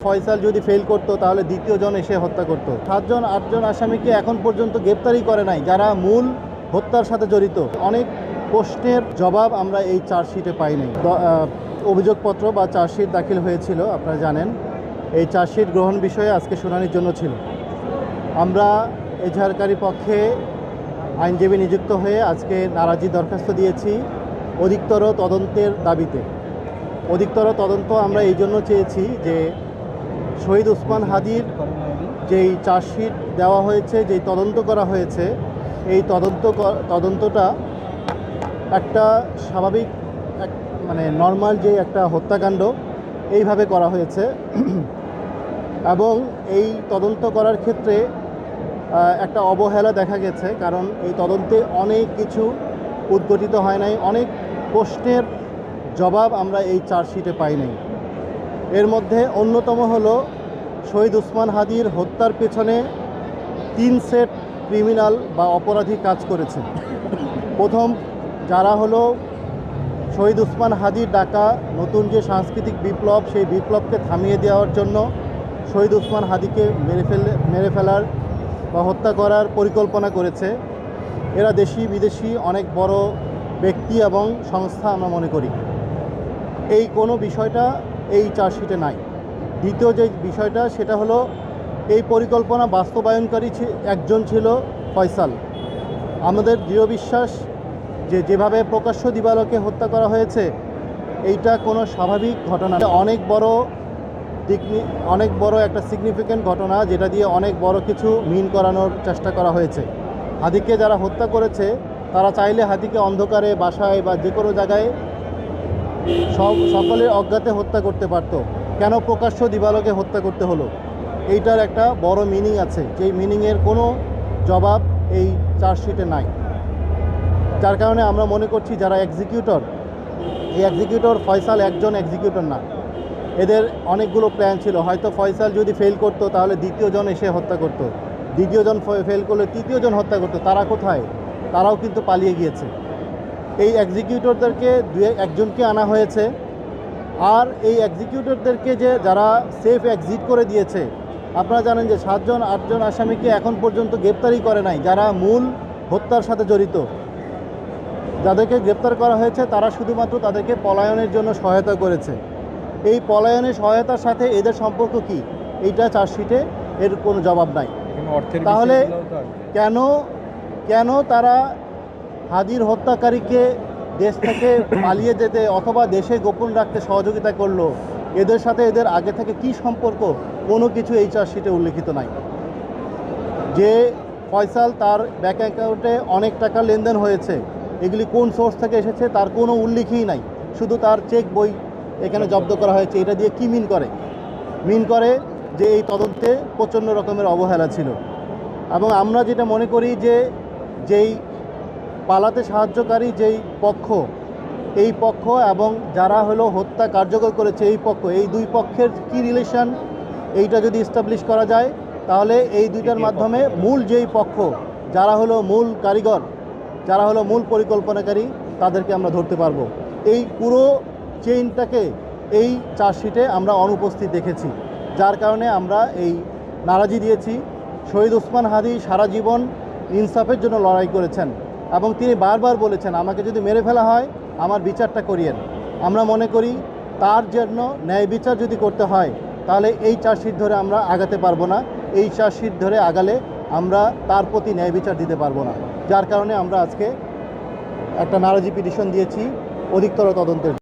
ফয়সাল যদি ফেল করতো তাহলে দ্বিতীয় জন এসে হত্যা করতো। 7জন 8জন আসামিকে এখন পর্যন্ত গ্রেপ্তারই করে নাই যারা মূল হত্যার সাথে জড়িত। অনেক প্রশ্নের জবাব আমরা এই চার্জশিটে পাই নাই। অভিযোগপত্র বা চার্জশিট দাখিল হয়েছিল, আপনারা জানেন। এই চার্জশিট গ্রহণ বিষয়ে আজকে শুনানির জন্য ছিল। আমরা এজাহারকারী পক্ষে আইনজীবী নিযুক্ত হয়ে আজকে নারাজি দরখাস্ত দিয়েছি অধিকতর তদন্তের দাবিতে। অধিকতর তদন্ত আমরা এই জন্য চেয়েছি যে শহীদ ওসমান হাদির যেই চার্জশিট দেওয়া হয়েছে, যেই তদন্ত করা হয়েছে, এই তদন্তটা একটা স্বাভাবিক মানে নর্মাল যে একটা হত্যাকাণ্ড এইভাবে করা হয়েছে এবং এই তদন্ত করার ক্ষেত্রে একটা অবহেলা দেখা গেছে। কারণ এই তদন্তে অনেক কিছু উদ্ঘটিত হয় নাই, অনেক প্রশ্নের জবাব আমরা এই চার্জশিটে পাই নাই। এর মধ্যে অন্যতম হলো শহীদ ওসমান হাদির হত্যার পেছনে 3 সেট ক্রিমিনাল বা অপরাধী কাজ করেছে। প্রথম যারা হলো শহীদ ওসমান হাদির ডাকা নতুন যে সাংস্কৃতিক বিপ্লব, সেই বিপ্লবকে থামিয়ে দেওয়ার জন্য শহীদ ওসমান হাদিকে মেরে ফেলার বা হত্যা করার পরিকল্পনা করেছে। এরা দেশি বিদেশি অনেক বড় ব্যক্তি এবং সংস্থা আমরা মনে করি। এই কোনো বিষয়টা এই চার্জশিটে নাই। দ্বিতীয় যে বিষয়টা সেটা হলো এই পরিকল্পনা বাস্তবায়নকারী একজন ছিল ফয়সাল। আমাদের দৃঢ় বিশ্বাস যে যেভাবে প্রকাশ্য দিবালোকে হত্যা করা হয়েছে এইটা কোনো স্বাভাবিক ঘটনা, অনেক বড় একটা সিগনিফিক্যান্ট ঘটনা, যেটা দিয়ে অনেক বড় কিছু মিন করানোর চেষ্টা করা হয়েছে। হাদিকে যারা হত্যা করেছে তারা চাইলে হাদিকে অন্ধকারে বাসায় বা যে কোনো জায়গায় সকলের অজ্ঞাতে হত্যা করতে পারত। কেন প্রকাশ্য দিবালোকে হত্যা করতে হলো? এইটার একটা বড় মিনিং আছে, যেই মিনিংয়ের কোনো জবাব এই চার্জশিটে নাই। যার কারণে আমরা মনে করছি যারা এক্সিকিউটর, এই এক্সিকিউটর ফয়সাল একজন এক্সিকিউটর না, এদের অনেকগুলো প্ল্যান ছিল। হয়তো ফয়সাল যদি ফেল করতো তাহলে দ্বিতীয় জন এসে হত্যা করতো, দ্বিতীয় জন ফেল করলে তৃতীয় জন হত্যা করতো। তারা কোথায়? তারাও কিন্তু পালিয়ে গিয়েছে। এই এক্সিকিউটরদেরকে একজনকে আনা হয়েছে, আর এই এক্সিকিউটরদেরকে যে যারা সেফ এক্সিট করে দিয়েছে, আপনারা জানেন যে 7জন 8জন আসামিকে এখন পর্যন্ত গ্রেপ্তারই করে নাই যারা মূল হত্যার সাথে জড়িত। যাদেরকে গ্রেপ্তার করা হয়েছে তারা শুধুমাত্র তাদেরকে পলায়নের জন্য সহায়তা করেছে। এই পলায়নের সহায়তার সাথে এদের সম্পর্ক কি, এইটা চার্জশিটে এর কোনো জবাব নাই। তাহলে কেন তারা হাদির হত্যাকারীকে দেশ থেকে পালিয়ে যেতে অথবা দেশে গোপন রাখতে সহযোগিতা করলো? এদের সাথে এদের আগে থেকে কি সম্পর্ক, কোনো কিছু এই চার্জশিটে উল্লেখিত নাই। যে ফয়সাল তার ব্যাংক অ্যাকাউন্টে অনেক টাকা লেনদেন হয়েছে, এগুলি কোন সোর্স থেকে এসেছে তার কোনো উল্লেখই নাই। শুধু তার চেক বই এখানে জব্দ করা হয়েছে। এটা দিয়ে কি মিন করে যে এই তদন্তে প্রচণ্ড রকমের অবহেলা ছিল। এবং আমরা যেটা মনে করি যে যেই পালাতে সাহায্যকারী যেই পক্ষ, এই পক্ষ এবং যারা হলো হত্যা কার্যকর করেছে এই পক্ষ, এই দুই পক্ষের কি রিলেশন, এইটা যদি এস্টাবলিশ করা যায় তাহলে এই দুইটার মাধ্যমে মূল যেই পক্ষ, যারা হলো মূল কারিগর, যারা হলো মূল পরিকল্পনাকারী, তাদেরকে আমরা ধরতে পারবো। এই পুরো চেইনটাকে এই চার্জশিটে আমরা অনুপস্থিত দেখেছি, যার কারণে আমরা এই নারাজি দিয়েছি। শহীদ ওসমান হাদি সারা জীবন ইনসাফের জন্য লড়াই করেছেন এবং তিনি বারবার বলেছেন আমাকে যদি মেরে ফেলা হয় আমার বিচারটা করিয়েন। আমরা মনে করি তার জন্য ন্যায় বিচার যদি করতে হয় তাহলে এই চার্জশিট ধরে আমরা আগাতে পারবো না। এই চার্জশিট ধরে আগালে আমরা তার প্রতি ন্যায় বিচার দিতে পারবো না। যার কারণে আমরা আজকে একটা নারাজি পিটিশন দিয়েছি অধিকতর তদন্তের।